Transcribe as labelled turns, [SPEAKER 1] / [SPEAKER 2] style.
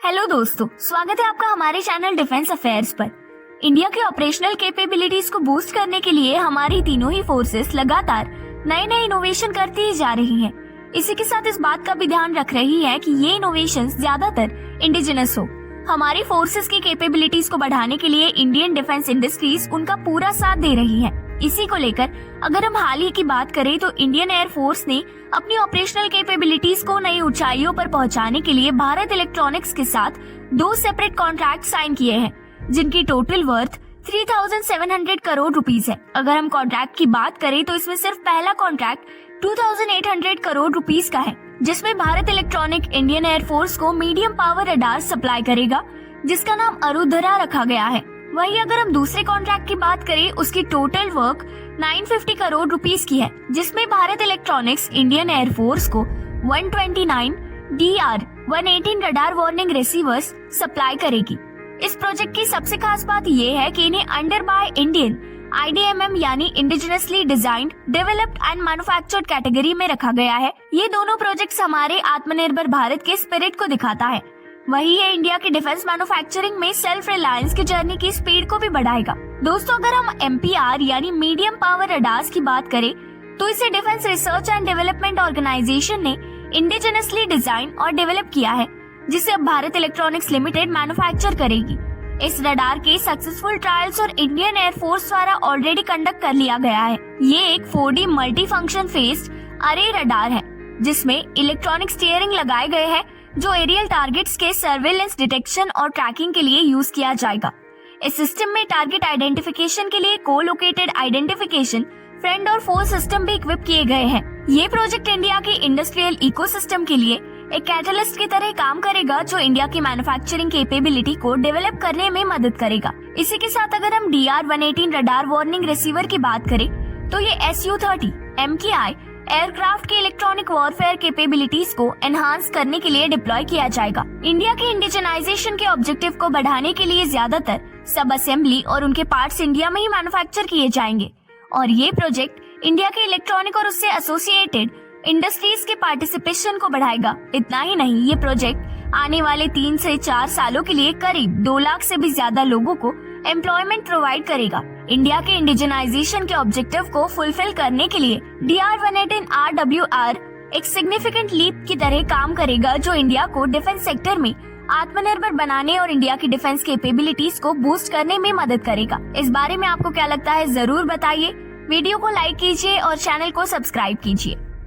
[SPEAKER 1] Hello दोस्तों, स्वागत है आपका हमारे चैनल डिफेंस अफेयर्स पर। इंडिया के ऑपरेशनल कैपेबिलिटीज को बूस्ट करने के लिए हमारी तीनों ही फोर्सेस लगातार नए नए इनोवेशन करती ही जा रही हैं। इसी के साथ इस बात का भी ध्यान रख रही है कि ये इनोवेशंस ज्यादातर इंडिजिनस हो। हमारी फोर्सेस की कैपेबिलिटीज को बढ़ाने के लिए इंडियन डिफेंस इंडस्ट्रीज उनका पूरा साथ दे रही है। इसी को लेकर अगर हम हाल ही की बात करें तो इंडियन एयर फोर्स ने अपनी ऑपरेशनल कैपेबिलिटीज को नई ऊंचाइयों पर पहुंचाने के लिए भारत इलेक्ट्रॉनिक्स के साथ 2 सेपरेट कॉन्ट्रैक्ट साइन किए हैं, जिनकी टोटल वर्थ 3,700 करोड़ रुपीस है। अगर हम कॉन्ट्रैक्ट की बात करें तो इसमें सिर्फ पहला कॉन्ट्रैक्ट 2,800 करोड़ रुपीस का है, जिसमें Bharat electronic Indian air force को मीडियम पावर रडार सप्लाई करेगा, जिसका नाम अरुधरा रखा गया है। वहीं अगर हम दूसरे कॉन्ट्रैक्ट की बात करें, उसकी टोटल वर्क 950 करोड़ रुपीस की है, जिसमें Bharat electronics Indian air force को 129 DR-118 radar warning receivers supply करेगी। इस प्रोजेक्ट की सबसे खास बात ये है कि इन्हें अंडर बाय इंडियन IDMM यानी indigenously designed, developed and manufactured category में रखा गया है। ये दोनों प्रोजेक्ट्स हमारे आत्मनिर्भर भारत के स्पिरिट को दिखाता है। वही ये इंडिया की डिफेंस मैन्युफैक्चरिंग में सेल्फ रिलायंस की जर्नी की स्पीड को भी बढ़ाएगा। दोस्तों, अगर हम MPR यानी मीडियम पावर रडार्स की बात करें तो इसे defence research and development organisation ने इंडिजिनसली डिजाइन और डेवलप किया है, जिसे अब भारत इलेक्ट्रॉनिक्स लिमिटेड मैन्युफैक्चर करेगी। इस रडार के सक्सेसफुल ट्रायल्स और इंडियन एयर फोर्स द्वारा ऑलरेडी कंडक्ट कर लिया गया है। ये एक 4D मल्टी फंक्शन फेस्ड अरे रडार है, जिसमें इलेक्ट्रॉनिक स्टीयरिंग लगाए गए हैं, जो एरियल टारगेट्स के सर्वेलेंस, डिटेक्शन और ट्रैकिंग के लिए यूज किया जाएगा। इस सिस्टम में टारगेट आइडेंटिफिकेशन के लिए को-लोकेटेड आइडेंटिफिकेशन, फ्रेंड और फोर सिस्टम भी इक्विप किए गए हैं। ये प्रोजेक्ट इंडिया के इंडस्ट्रियल इकोसिस्टम के लिए एक कैटलिस्ट की तरह काम करेगा, जो इंडिया की मैन्युफैक्चरिंग कैपेबिलिटी को डेवलप करने में मदद करेगा। इसी के साथ अगर हम DR-118 रडार वार्निंग रिसीवर की बात करें तो ये Su-30 MKI एयरक्राफ्ट की इलेक्ट्रॉनिक वॉरफेयर कैपेबिलिटीज को एनहांस करने के लिए डिप्लॉय किया जाएगा। इंडिया के इंडिजनाइजेशन के ऑब्जेक्टिव को बढ़ाने के लिए ज्यादातर सब असेंबली और उनके पार्ट्स इंडिया में ही मैन्युफैक्चर किए जाएंगे, और ये प्रोजेक्ट इंडिया के इलेक्ट्रॉनिक और उससे एसोसिएटेड इंडस्ट्रीज के पार्टिसिपेशन को बढ़ाएगा। इतना ही नहीं, ये प्रोजेक्ट आने वाले 3 से 4 सालों के लिए करीब 2 लाख से भी ज्यादा लोगों को एम्प्लॉयमेंट प्रोवाइड करेगा। इंडिया के इंडिजनाइजेशन के ऑब्जेक्टिव को फुलफिल करने के लिए DR-118 RWR एक सिग्निफिकेंट लीप की तरह काम करेगा, जो इंडिया को डिफेंस सेक्टर में आत्मनिर्भर बनाने और इंडिया की डिफेंस कैपेबिलिटीज को बूस्ट करने में मदद करेगा। इस बारे में आपको क्या लगता है, जरूर बताइए। वीडियो को लाइक कीजिए और चैनल को सब्सक्राइब कीजिए।